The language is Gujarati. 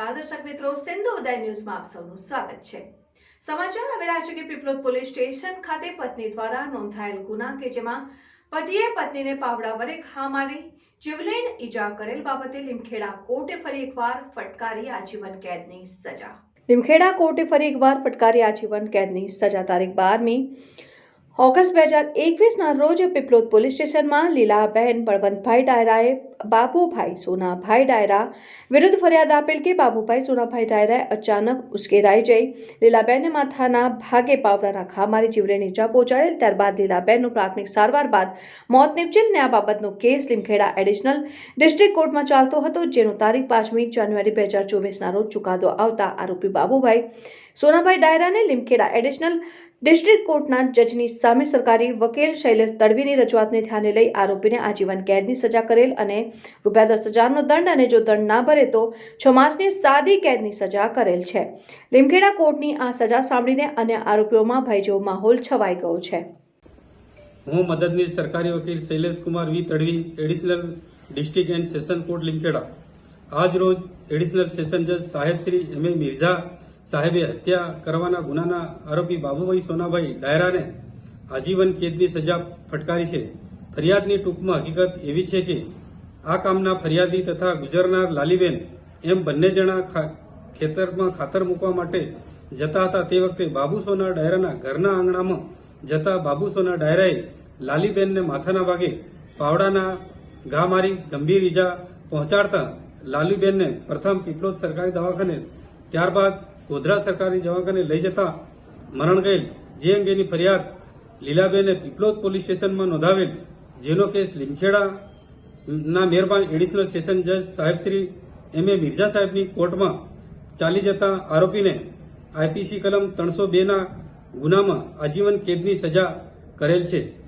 નમસ્કાર દર્શક મિત્રો, સિંધુ ઉદય ન્યૂઝમાં આપ સૌનું સ્વાગત છે। સમાચાર આવી રહ્યા છે કે પીપલોદ પોલીસ સ્ટેશન ખાતે પત્ની દ્વારા નોંધાયેલ ગુના કે જેમાં પતિએ પત્નીને પાવડા વડે ઘા મારી જીવલેણ ઈજા કરેલ બાબતે લીમખેડા કોર્ટે ફરી એકવાર ફટકારી આજીવન કેદની સજા। લીમખેડા કોર્ટે ફરી એકવાર ફટકારી આજીવન કેદની સજા। તારીખ 12મી ઓગસ્ટ 2021ના રોજ પીપલોદ પોલીસ સ્ટેશનમાં લીલાબેન બળવંતભાઈ ડાયરાએ બાબુભાઈ સોનાભાઈ ડાયરા વિરુદ્ધ ફરિયાદ આપેલ કે બાબુભાઈ સોનાભાઈ ડાયરાએ અચાનક ઉશ્કેરાઈ જઈ લીલાબેનને માથાના ભાગે પાવડાના ઘા મારી જીવલેણ ઈજા પહોંચાડેલ। ત્યારબાદ લીલાબેનનું પ્રાથમિક સારવાર બાદ મોત નીપજેલ ને આ બાબતનો કેસ લીમખેડા એડિશનલ ડિસ્ટ્રિક્ટ કોર્ટમાં ચાલતો હતો, જેનો તારીખ 5મી જાન્યુઆરી 2024ના રોજ ચુકાદો આવતા આરોપી બાબુભાઈ સોનાભાઈ ડાયરાને લીમખેડા એડિશનલ ડિસ્ટ્રિક્ટ કોર્ટના જજની સામે સરકારી વકીલ શૈલેષ તડવીની રજૂઆતને ધ્યાને લઈ આરોપીને આજીવન કેદની સજા કરેલ અને ₹10,000નો દંડ અને જો દંડ ના ભરે તો 6 માસની સાદી કેદની સજા કરેલ છે। લીમખેડા કોર્ટની આ સજા સાંભળીને અન્ય આરોપીઓમાં ભય જેવો માહોલ છવાઈ ગયો છે। હું મદદનીશ સરકારી વકીલ Shailesh Kumar V Tadvi, additional district and session court Limkheda, આજ રોજ એડિશનલ સેશન જજ સાહેબ શ્રી M.A. મિર્ઝા સાહેબે હત્યા કરવાના ગુનાના આરોપી બાબુભાઈ સોનાભાઈ ડાયરાને આજીવન કેદની સજા ફટકારી છે। ફરિયાદની ટૂંકમાં હકીકત એવી છે કે આ કામના ફરિયાદી તથા ગુજરનાર લાલીબેન એમ બંને જણા ખેતરમાં ખાતર મૂકવા માટે જતા હતા। તે વખતે બાબુ સોના ડાયરાના ઘરના આંગણામાં જતા બાબુ સોના ડાયરાએ લાલીબેનને માથાના ભાગે પાવડાના ઘા મારી ગંભીર ઈજા પહોંચાડતા લાલીબેનને પ્રથમ પીપલોદ સરકારી દવાખાને ત્યારબાદ ગોધરા સરકારી દવાખાને લઈ જતા મરણ ગયેલ। જે અંગેની ફરિયાદ લીલાબેને પીપલોદ પોલીસ સ્ટેશનમાં નોંધાવેલ, જેનો કેસ લીમખેડાના મહેરબાન એડિશનલ સેશન જજ સાહેબ શ્રી M.A. મિર્ઝા સાહેબની કોર્ટમાં ચાલી જતા આરોપીને IPC કલમ 302ના ગુનામાં આજીવન કેદની સજા કરેલ છે।